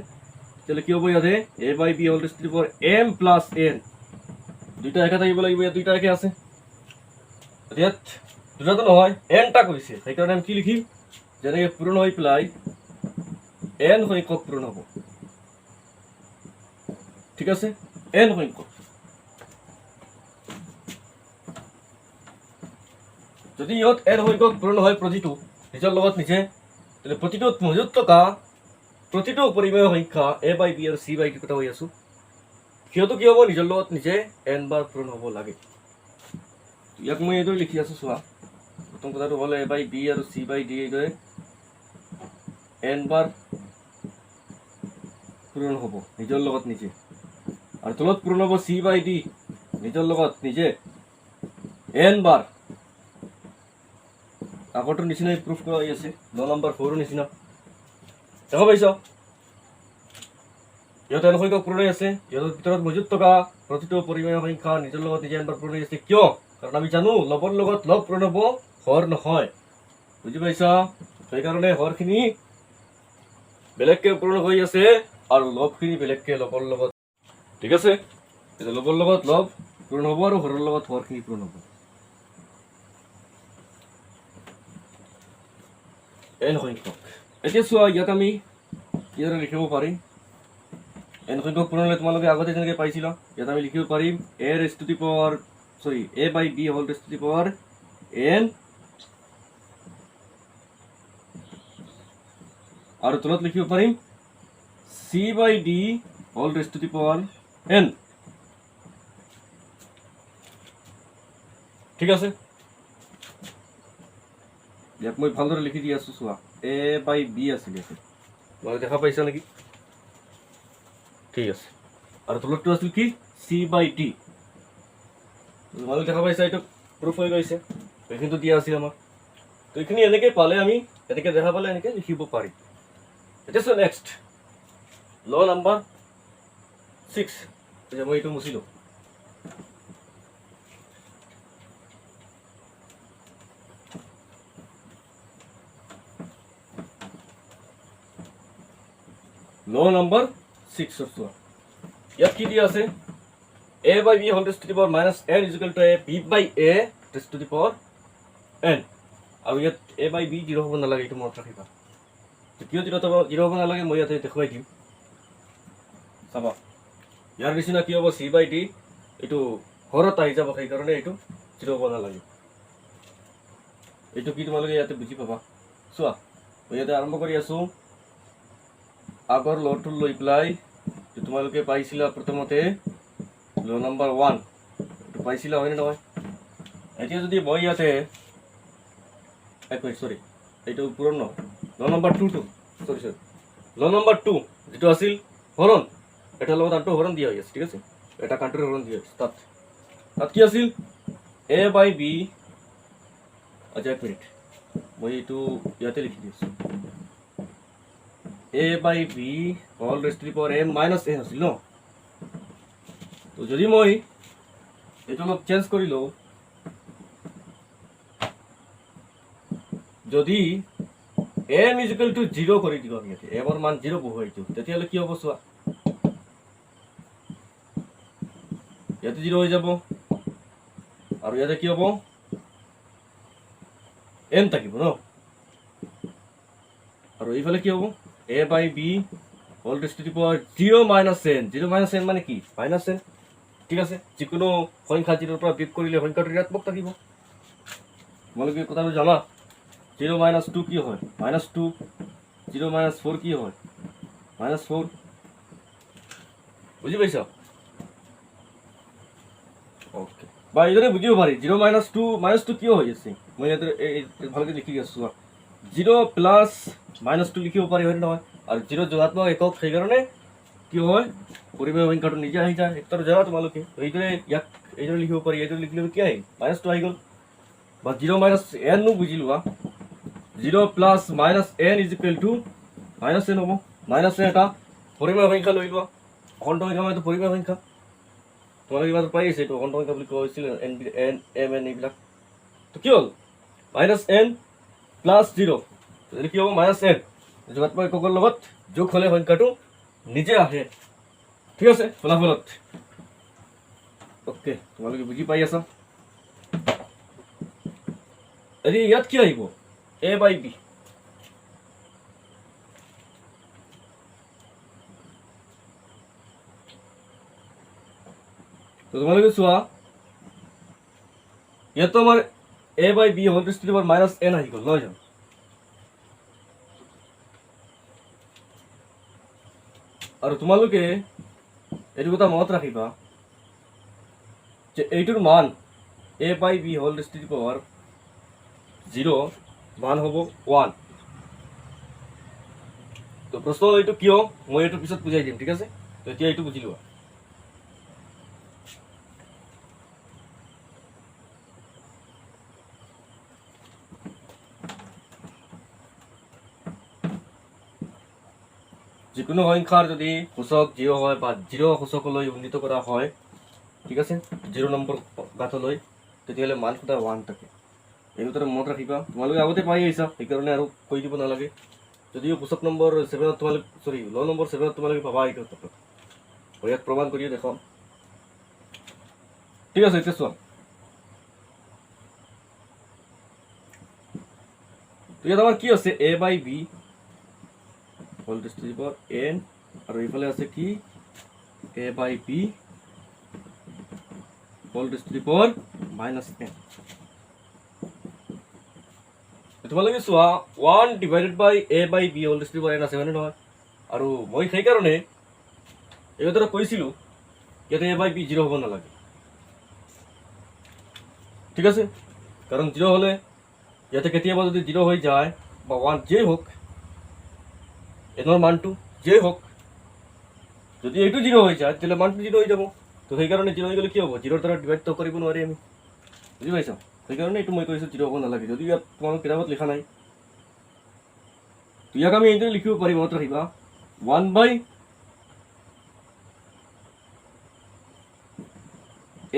তেতিয়াহ'লে কি হ'ব ইয়াতে a by b whole raised to the power m plus n দুইটা একা থাকিব লাগিব ইয়াত দুইটা একে আছে ইয়াত দুটাটো নহয় nটা কৈছে সেইকাৰণে আমি কি লিখিম যেনেকৈ পূৰণ হৈ পেলাই n সংখ্যক পূৰণ হ'ব ঠিক আছে n সংখ্যক যদি ইয়াত n সংখ্যক পূৰণ হয় প্ৰতিটো নিজৰ লগত নিজে তেতিয়াহ'লে প্ৰতিটো মজুত থকা প্ৰতিটো পৰিমেয় সংখ্যা a by b আৰু c by d কথা হৈ আছো সিহঁতো কি হ'ব নিজৰ লগত নিজে n বাৰ পূৰণ হ'ব লাগে ইয়াক মই এইদৰে লিখি আছো চোৱা প্ৰথম কথাটো হ'ল a by b আৰু c by d এইদৰে n বাৰ পূৰণ হ'ব নিজৰ লগত নিজে আৰু তলত পূৰণ হ'ব c by d নিজৰ লগত নিজে n বাৰ আগৰটো নিচিনাই প্ৰুফ কৰা হৈ আছে 9 নম্বৰ 4 নিচিনা দেখা পাইছ ইয়াত n সংখ্যক পূৰণ হৈ আছে ইয়াৰ ভিতৰত মজুত থকা প্ৰতিটো পৰিমেয় সংখ্যা নিজৰ লগত নিজে n বাৰ পূৰণ হৈ আছে কিয় কাৰণ আমি জানো লবৰ লগত লব পূৰণ হ'ব হৰ নহয় বুজি পাইছা সেইকাৰণে হৰখিনি বেলেগকে পূৰণ হৈ আছে আৰু লবখিনি বেলেগকে লবৰ লগত ঠিক আছে এটা লবৰ লগত লব পূৰণ হ'ব আৰু হৰৰ লগত হৰখিনি পূৰণ হ'ব n সংখ্যক এতিয়া চোৱা ইয়াত আমি কিদৰে লিখিব পাৰিম n সংখ্যক পূৰণ হ'লে তোমালোকে আগতে যেনেকৈ পাইছিলা ইয়াত আমি লিখিব পাৰিম a raised to the power a by b whole raised to the power n আৰু তলত লিখিব পাৰিম c by d whole raised to the power n ঠিক আছে ইয়াক মই ভালদৰে লিখি দি আছো চোৱা a by b আছিল ইয়াতে তোমালোকে দেখা পাইছা নেকি ঠিক আছে আৰু তলতটো আছিল কি c by d তোমালোকে দেখা পাইছা এইটো প্ৰুফ হৈ গৈছে এইখিনিতো দিয়া আছিল আমাৰ তো এইখিনি এনেকৈ পালে আমি এনেকৈ দেখা পালে এনেকৈ লিখিব পাৰিম এতিয়া চোৱা নেক্সট ল নম্বৰ 6 এতিয়া মই এইটো মুছিলো ল নম্বৰ 6 of চোৱা ইয়াত কি দিয়া আছে a by b whole raised to the power minus n is equal to a b by a raised to the power n আৰু ইয়াত a by b 0 হ'ব নালাগে এইটো মনত ৰাখিবা কিয় 0 হ'ব নালাগে মই ইয়াতে দেখুৱাই দিম চাবা ইয়াৰ নিচিনা কি হ'ব c by d এইটো হৰত আহি যাব সেইকাৰণে এইটো 0 হ'ব নালাগে এইটো কি তোমালোকে ইয়াতে বুজি পাবা চোৱা মই ইয়াতে আৰম্ভ কৰি আছো আগৰ লটো লৈ পেলাই তোমালোকে পাইছিলা প্ৰথমতে ল নম্বৰ 1 এইটো পাইছিলা হয়নে নহয় এতিয়া যদি মই ইয়াতে সৰি এইটো পূৰণ নহয় ল নম্বৰ 2 সৰি ল নম্বৰ 2 যেটো আছিল হৰণ এটা লগত আনটো হৰণ দিয়া হৈ আছে ঠিক আছে এটা কাণ্ট্ৰিৰ হৰণ দিয়া হৈছে তাত কি আছিল এ বাই বি আচ্ছা এক মিনিট মই এইটো ইয়াতে লিখি দিছোঁ A by B whole raised to the power M minus N আছিল ন তো যদি মই এইটো অলপ চেঞ্জ কৰি লওঁ যদি এম ইজ ইকুৱেল টু 0 কৰি দিওঁ আমি ইয়াতে এমৰ মান 0 বহুৱাই দিওঁ তেতিয়াহ'লে কি হ'ব চোৱা ইয়াতে 0 হৈ যাব আৰু ইয়াতে কি হ'ব এন থাকিব ন আৰু এইফালে কি হ'ব A by B whole raised to the power 0 minus N মানে কি মাইনাছ এন ঠিক আছে যিকোনো সংখ্যা 0ৰ পৰা বিয়োগ কৰিলে সংখ্যাটো ঋণাত্মক থাকিব তোমালোকে কথাটো জানা 0 মাইনাছ 2 কি হয় মাইনাছ 2 0 মাইনাছ 4 কি হয় মাইনাছ 4 বুজি পাইছা ওকে বা এইদৰে বুজিব পাৰি 0 মাইনাছ 2 কিয় হৈ আছে মই ইয়াতে ভালকৈ লিখি আছোঁ 0 প্লাছ মাইনাছ 2 লিখিব পাৰি হয় নহয় আৰু 0 যোগাত্মক একক সেইকাৰণে কি হয় পৰিমেয় সংখ্যাটো নিজে আহি যায় একটাৰ জানা তোমালোকে এইদৰে ইয়াক এইদৰে লিখিব পাৰি এইদৰে লিখিলে কি আহি মাইনাছ 2 আহি গ'ল বা 0 মাইনাছ এনো বুজি লোৱা 0 plus minus N is equal two minus N হ'ব মাইনাছ এন এটা পৰিমেয় সংখ্যা লৈ লোৱা অখণ্ড সংখ্যা মানে পৰিমেয় সংখ্যা তোমালোকে কিবা পাই আছে এইটো অখণ্ড সংখ্যা বুলি কোৱা হৈছিল এন এম এন এইবিলাক তো কি হ'ল মাইনাছ এন প্লাছ 0 যদি কি হ'ব মাইনাছ এন যোগাত্মক এককৰ লগত যোগ হ'লে সংখ্যাটো নিজে আহে ঠিক আছে ফলাফলত অ'কে তোমালোকে বুজি পাই আছা এতিয়া ইয়াত কি আহিব এ বাই বি তো তোমালোকে চোৱা ইয়াতো আমাৰ A by B whole raised to the power minus N আহি গ'ল নহয় জানো আৰু তোমালোকে এইটো কথা মনত ৰাখিবা যে এইটোৰ মান A by B whole raised to the power 0 মান হ'ব 1 তো প্ৰশ্ন এইটো কিয় মই এইটো পিছত বুজাই দিম ঠিক আছে তো এতিয়া এইটো বুজি লোৱা যিকোনো সংখ্যাৰ যদি সূচক 0 হয় বা 0 সূচকলৈ উন্নীত কৰা হয় ঠিক আছে 0 নম্বৰ গাঁথলৈ তেতিয়াহ'লে মান সদায় 1 থাকে এই কথাটো মনত ৰাখিবা তোমালোকে আগতে পাই আহিছা সেইকাৰণে আৰু কৈ দিব নালাগে যদিও সূচক নম্বৰ 7 তোমালোকে সৰি ল নম্বৰ 7 তোমালোকে পাবা এই কথাটো মই ইয়াত প্ৰমাণ কৰি দেখাম ঠিক আছে এতিয়া চোৱা তো ইয়াত আমাৰ কি আছে A by B whole raised to the power N আৰু এইফালে আছে কি A by B whole raised to the power minus N তোমালোকে চোৱা 1 divided by A by B whole raised to the power N আছে হয়নে নহয় আৰু মই সেইকাৰণে এই কথাটো কৈছিলোঁ ইয়াতে এ বাই বি 0 হ'ব নালাগে ঠিক আছে কাৰণ 0 হ'লে ইয়াতে কেতিয়াবা যদি 0 হৈ যায় বা 1 যেই হওক এনৰ মানটো যেই হওক যদি এইটো 0 হৈ যায় তেতিয়াহ'লে মানটো 0 হৈ যাব তো সেইকাৰণে 0 হৈ গ'লে কি হ'ব 0ৰ দ্বাৰা ডিভাইড কৰিব নোৱাৰি আমি বুজি পাইছা সেইকাৰণে এইটো মই কৈছোঁ 0 হ'ব নালাগে যদি ইয়াত তোমালোক কিতাপত লিখা নাই তো ইয়াক আমি এইদৰে লিখিব পাৰিম মনত ৰাখিবা 1 by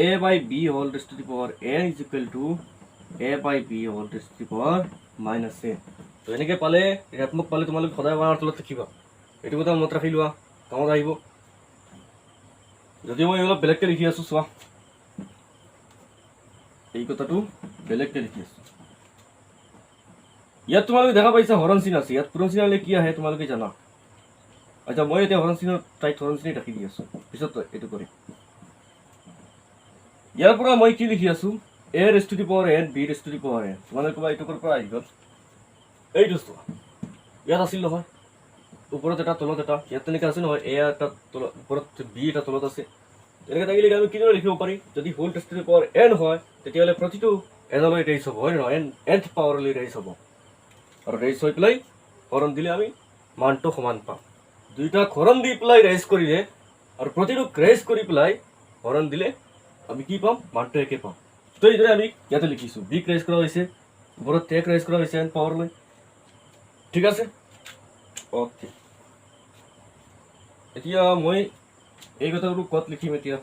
A by B whole raised to the power N is equal to A by B whole raised to the power minus A তো এনেকৈ পালে ঋণাত্মক পালে তোমালোকে সদায় বাৰৰ তলত লিখিবা এইটো কথা মনত ৰাখি লোৱা কামত আহিব যদি মই অলপ বেলেগকৈ লিখি আছোঁ চোৱা এই কথাটো বেলেগকৈ লিখি আছোঁ ইয়াত তোমালোকে দেখা পাইছা হৰণ চিন আছে ইয়াত পূৰণ চিন হ'লে কি আহে তোমালোকে জানা আচ্ছা মই এতিয়া হৰণ চিনৰ ঠাইত হৰণ চিনেই ৰাখি দি আছোঁ পিছত এইটো কৰিম ইয়াৰ পৰা মই কি লিখি আছোঁ A raised to the power N B raised to the power N তোমালোকে ক'বা এইটো পৰা আহি গ'ল এইটো চোৱা ইয়াত আছিল নহয় ওপৰত এটা তলত এটা ইয়াত তেনেকৈ আছে নহয় এ এটা তলত ওপৰত বি এটা তলত আছে এনেকৈ থাকিলে আমি কিদৰে লিখিব পাৰি যদি whole raised to the power n হয় তেতিয়াহ'লে প্ৰতিটো এনলৈ ৰেইজ হ'ব হয় নহয় এনথ পাৱাৰলৈ ৰেইজ হ'ব আৰু ৰেইজ হৈ পেলাই হৰণ দিলে আমি মানটো সমান পাম দুইটা হৰণ দি পেলাই ৰেইজ কৰিলে আৰু প্ৰতিটোক ৰেইজ কৰি পেলাই হৰণ দিলে আমি কি পাম মানটো একে পাম তো এইদৰে আমি ইয়াতে লিখিছোঁ বিক ৰেজ কৰা হৈছে ওপৰত টেক ৰেজ কৰা হৈছে এন পাৱাৰলৈ ঠিক আছে অ'কে এতিয়া মই এই কথাটো ক'ত লিখিম এতিয়া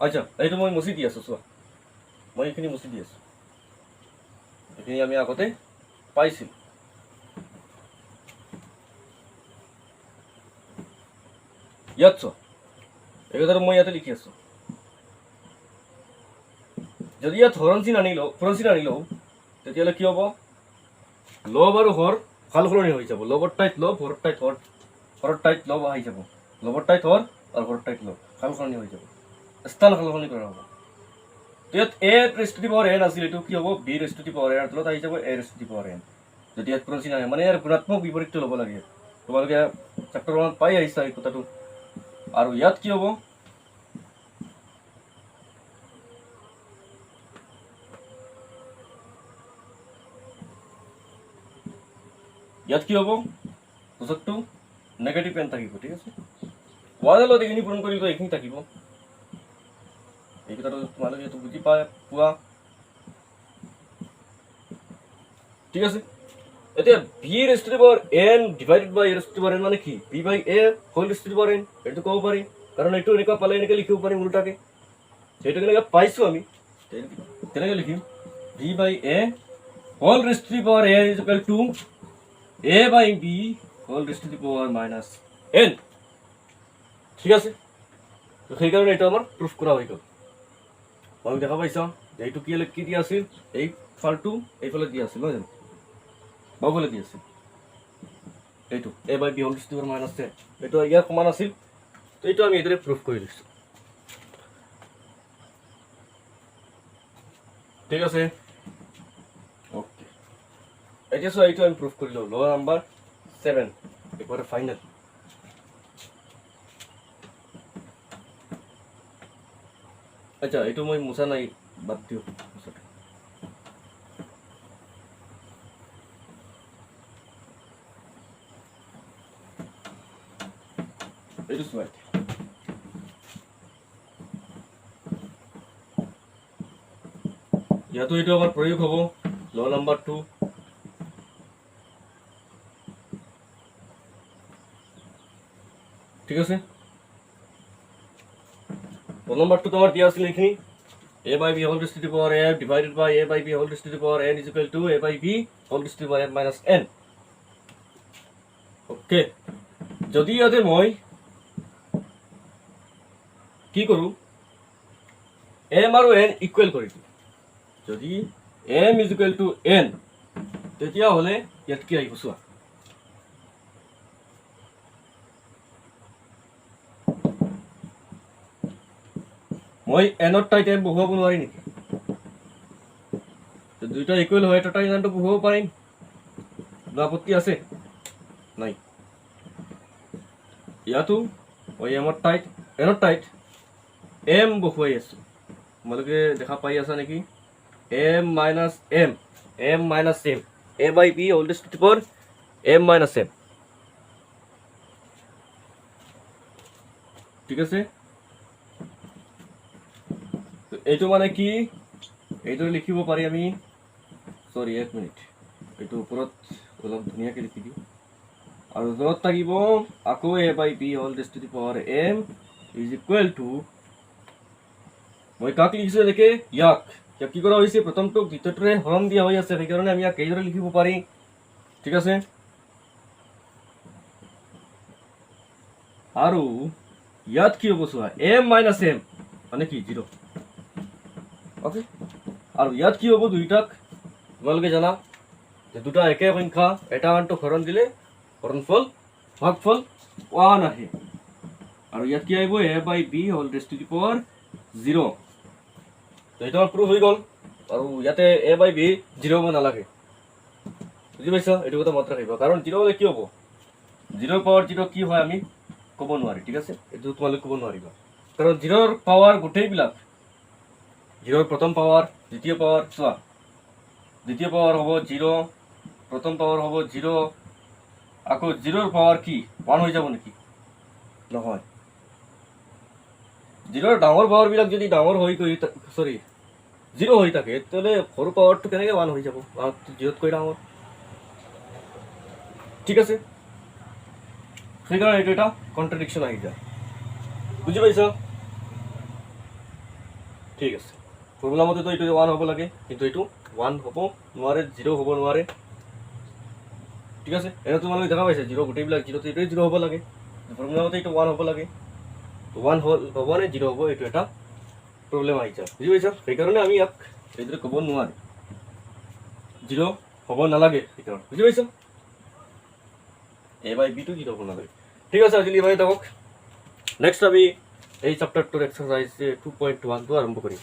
আচ্ছা এইটো মই মুচি দি আছোঁ চোৱা মই এইখিনি মুচি দি আছোঁ এইখিনি আমি আগতে পাইছিলোঁ ইয়াত চোৱা এই কথাটো মই ইয়াতে লিখি আছোঁ যদি ইয়াত হৰণচিন আনি লওঁ তেতিয়াহ'লে কি হ'ব লব আৰু হৰ সাল সলনি হৈ যাব লবৰ টাইত লব হৰৰ টাইত হৰ হৰৰ টাইত লব আহি যাব লবৰ টাইত হৰ আৰু হৰৰ টাইত লব সাল সলনি হৈ যাব স্থান সাল সলনি কৰা হ'ব ইয়াত A raised to the power N আছিল এইটো কি হ'ব B raised to the power N তলত আহি যাব A raised to the power N যদি ইয়াত হৰণচিন আহে মানে ইয়াৰ গুণাত্মক বিপৰীতটো ল'ব লাগে তোমালোকে চেপ্টাৰ 1 পাই আহিছা এই কথাটো আৰু ইয়াত কি হ'ব ইয়াত কি হ'ব সূচকটো নেগেটিভ এন থাকিব ঠিক আছে ওৱানত এইখিনি পূৰণ কৰিলে এইখিনি থাকিব এই কথাটো তোমালোকে এইটো বুজি পোৱা ঠিক আছে এতিয়া V raised to the power n divided by A raised to the power n মানে কি V by A whole raised to the power n এইটো ক'ব পাৰি কাৰণ এইটো এনেকুৱা পালে এনেকৈ লিখিব পাৰিম উল্টাকে সেইটো কেনেকৈ পাইছোঁ আমি তেনেকৈ লিখিম V by A whole raised to the power A is equal to a by b whole raised to the power minus n ঠিক আছে তো সেইকাৰণে এইটো আমাৰ প্ৰুফ কৰা হৈ গ'ল মই দেখা পাইছা যে এইটো কি দিয়া আছিল এই ফালটো এইফালে দিয়া আছিল নহয় জানো বাওঁফালে দিয়া আছিল এইটো a by b whole raised to the power minus n এইটো ইয়াৰ সমান আছিল তো এইটো আমি এইদৰে প্ৰুফ কৰি লৈছোঁ ঠিক আছে এতিয়া চোৱা এইটো আমি প্ৰুফ কৰিলোঁ ল নাম্বাৰ 7 একেবাৰে ফাইনেল আচ্ছা এইটো মই মুছা নাই বাদ দিওঁ এইটো চোৱা ইয়াতো এইটো আমাৰ প্ৰয়োগ হ'ব ল নাম্বাৰ 2 ঠিক আছে ল নাম্বাৰ 2 তোমাৰ দিয়া আছিল এইখিনি a by b whole raised to the power f divided by a by b whole raised to the power n is equal to a by b whole raised to the power n minus n okay যদি ইয়াতে মই কি কৰোঁ m আৰু n equal কৰি দিওঁ যদি m is equal to n তেতিয়াহ'লে ইয়াত কি আহিব চোৱা মই এনৰ ঠাইত এম বহুৱাব নোৱাৰি নেকি দুইটা ইকুৱেল হয় এটা ইমানটো বহুৱাব পাৰিম আপত্তি আছে নাই ইয়াতো মই এনৰ ঠাইত এম বহুৱাই আছোঁ তোমালোকে দেখা পাই আছা নেকি M minus M A by B whole raised to the power M minus M ঠিক আছে এইটো মানে কি এইদৰে লিখিব পাৰি আমি সৰি এক মিনিট এইটো ওপৰত অলপ ধুনীয়াকৈ লিখি দিওঁ আৰু য'ত থাকিব আকৌ A by B whole raised to the power M is equal to মই কাক লিখিছোঁ এনেকৈ ইয়াক কি কৰা হৈছে প্ৰথমটোক দ্বিতীয়টোৰে হৰণ দিয়া হৈ আছে সেইকাৰণে আমি ইয়াক এইদৰে লিখিব পাৰি ঠিক আছে আৰু ইয়াত কি হ'ব চোৱা এম মাইনাছ এম মানে কি 0 ওকে আৰু ইয়াত কি হ'ব দুইটাক তোমালোকে জানা যে দুটা একে সংখ্যা এটা আনটো হৰণ দিলে হৰণফল ভাগফল 1 আহে আৰু ইয়াত কি আহিব a by b whole raised to the power 0 তো এটা প্ৰুফ হৈ গ'ল আৰু ইয়াতে a by b 0 হ'ব নালাগে বুজি পাইছা এইটো কথা মনত ৰাখিবা কাৰণ 0 হ'লে কি হ'ব 0 পাৱাৰ 0 কি হয় আমি ক'ব নোৱাৰি ঠিক আছে এইটো তোমালোকে ক'ব নোৱাৰিবা কাৰণ 0ৰ পাৱাৰ গোটেইবিলাক 0ৰ প্ৰথম পাৱাৰ দ্বিতীয় পাৱাৰ চোৱা দ্বিতীয় পাৱাৰ হ'ব 0 প্ৰথম পাৱাৰ হ'ব 0 আকৌ 0ৰ পাৱাৰ কি 1 হৈ যাব নেকি নহয় জিৰ'ৰ ডাঙৰ পাৱাৰবিলাক যদি ডাঙৰ হৈ গৈ চৰি জিৰ' হৈ থাকে তেতিয়াহ'লে সৰু পাৱাৰটো কেনেকৈ 1 হৈ যাব, জিৰ'তকৈ ডাঙৰ। ঠিক আছে, সেইকাৰণে এইটো এটা কণ্ট্ৰাডিকশ্যন আহি যায়। বুজি পাইছ? ঠিক আছে, ফৰ্মুলা মতেতো এইটো 1 হ'ব লাগে, কিন্তু এইটো 1 হ'ব নোৱাৰে, 0 হ'ব নোৱাৰে। ঠিক আছে, এনে তোমালোকে দেখা পাইছে 0 গোটেইবিলাক 0তে, এইটোৱে 0 হ'ব লাগে। ফৰ্মুলা মতে এইটো 1 হ'ব লাগে, 1 হ'ব নে 0 হ'ব, এইটো এটা প্ৰব্লেম আহি যায়। বুজি পাইছা? সেইকাৰণে আমি ইয়াক এইদৰে ক'ব নোৱাৰে, 0 হ'ব নালাগে সেইকাৰণে। বুজি পাইছ? A by B2 0 হ'ব নালাগে। ঠিক আছে, আজিলৈ ইমানেই থাকক। নেক্সট আমি এই চেপ্টাৰটোৰ এক্সাৰচাইজ 2.1টো আৰম্ভ কৰিম।